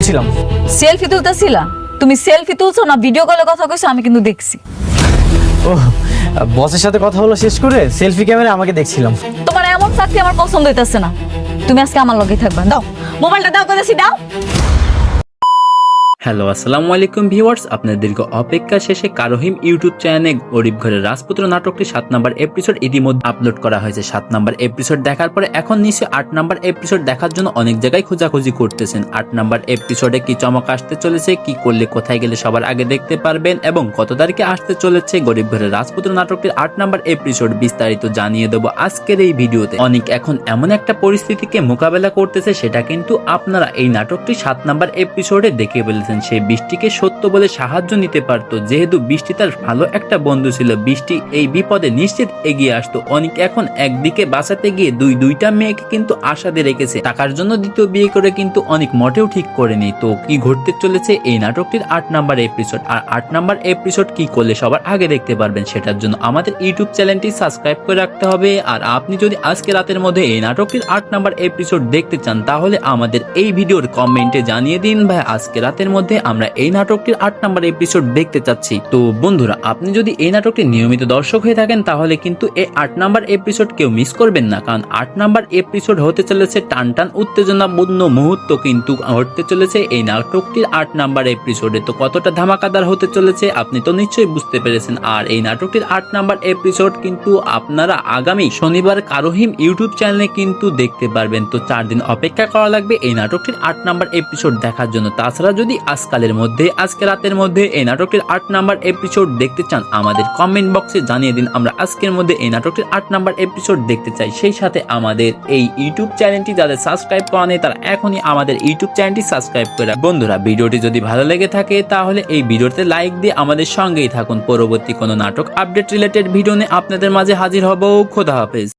ছিলাম। সেলফি তুলতেছিলা? তুমি সেলফি তুলছো না ভিডিও কলে কথা কইছো আমি কিন্তু দেখছি। ও বসের সাথে কথা বলা শেষ করে সেলফি ক্যামেরা আমাকে দেখছিলাম। তোমার এমন চাকরি আমার পছন্দ হইতাছে না। তুমি আজকে আমার লগেই থাকবা। দাও মোবাইলটা, দাও কইতাছি দাও। হ্যালো আসসালামু আলাইকুম ভিউয়ার্স, আপনাদের দীর্ঘ অপেক্ষা শেষে কারোহিম ইউটিউব চ্যানেলে গরিব ঘরের রাজপুত্র নাটকটি 7 নম্বর এপিসোড ইতিমধ্যে আপলোড করা হয়েছে। 7 নম্বর এপিসোড দেখার পরে এখন নিশ্চয়ই 8 নম্বর এপিসোড দেখার জন্য অনেক জায়গায় খোঁজাখুঁজি করতেছেন। 8 নম্বর এপিসোডে কি চমক আসতে চলেছে, কি করলে কোথায় গেলে সবার আগে দেখতে পারবেন এবং কত তারিখে আসতে চলেছে গরিব ঘরের রাজপুত্র নাটকটির 8 নম্বর এপিসোড বিস্তারিত জানিয়ে দেবো আজকের এই ভিডিওতে। অনেক এখন এমন একটা পরিস্থিতিকে মোকাবেলা করতেছে, সেটা কিন্তু আপনারা এই নাটকটি 7 নম্বর এপিসোডে দেখে ফেলেছেন। সে বৃষ্টিকে সত্য বলে সাহায্য নিতে পারত, যেহেতু বৃষ্টি তার ভালো একটা বন্ধু ছিল। বৃষ্টি এই বিপদে নিশ্চিত এগিয়ে আসতো। অনেক এখন একদিকে বাঁচাতে গিয়ে দুইটা মেয়েকে কিন্তু আশাতে রেখেছে। টাকার জন্য দ্বিতীয় বিয়ে করে কিন্তু অনেক মোটেও ঠিক করেনি। তো কি ঘটতে চলেছে এই নাটকটির 8 নম্বর এপিসোড, আর 8 নম্বর এপিসোড কি করলে সবার আগে দেখতে পারবেন, সেটার জন্য আমাদের ইউটিউব চ্যানেলটি সাবস্ক্রাইব করে রাখতে হবে। আর আপনি যদি আজকে রাতের মধ্যে এই নাটকটির 8 নম্বর এপিসোড দেখতে চান, তাহলে আমাদের এই ভিডিওর কমেন্টে জানিয়ে দিন ভাই আজকে রাতের মধ্যে আমরা এই নাটকটির 8 নম্বর এপিসোড দেখতে চাচ্ছি। তো বন্ধুরা, আপনি যদি এই নাটকটির নিয়মিত দর্শক হয়ে থাকেন, তাহলে কিন্তু এই 8 নম্বর এপিসোড কেউ মিস করবেন না, কারণ 8 নম্বর এপিসোড হতে চলেছে টানটান উত্তেজনাপূর্ণ মুহূর্ত কিন্তু ঘটতে চলেছে এই নাটকটির 8 নম্বর এপিসোডে। তো কতটা ধামাকাদার হতে চলেছে আপনি তো নিশ্চয়ই বুঝতে পেরেছেন। আর এই নাটকটির 8 নম্বর এপিসোড কিন্তু আপনারা আগামী শনিবার কারোহিম ইউটিউব চ্যানেলে কিন্তু দেখতে পারবেন। তো 4 দিন অপেক্ষা করা লাগবে এই নাটকটির 8 নম্বর এপিসোড দেখার জন্য। তাছাড়া যদি আজকালের মধ্যে আজকে রাতের মধ্যে এই নাটকটির 8 নম্বর এপিসোড দেখতে চান, আমাদের কমেন্ট বক্সে জানিয়ে দিন। আমরা আজকের মধ্যে এই নাটকটির 8 নম্বর এপিসোড দেখতে চাই। সেই সাথে আমাদের এই ইউটিউব চ্যানেলটি যাদের সাবস্ক্রাইব করা নেই, তারা এখনই আমাদের ইউটিউব চ্যানেলটি সাবস্ক্রাইব করে রাখুন। বন্ধুরা, ভিডিওটি যদি ভালো লেগে থাকে তাহলে এই ভিডিওতে লাইক দিয়ে আমাদের সঙ্গেই থাকুন। পরবর্তী কোনো নাটক আপডেট রিলেটেড ভিডিও নিয়ে আপনাদের মাঝে হাজির হব। খোদা হাফেজ।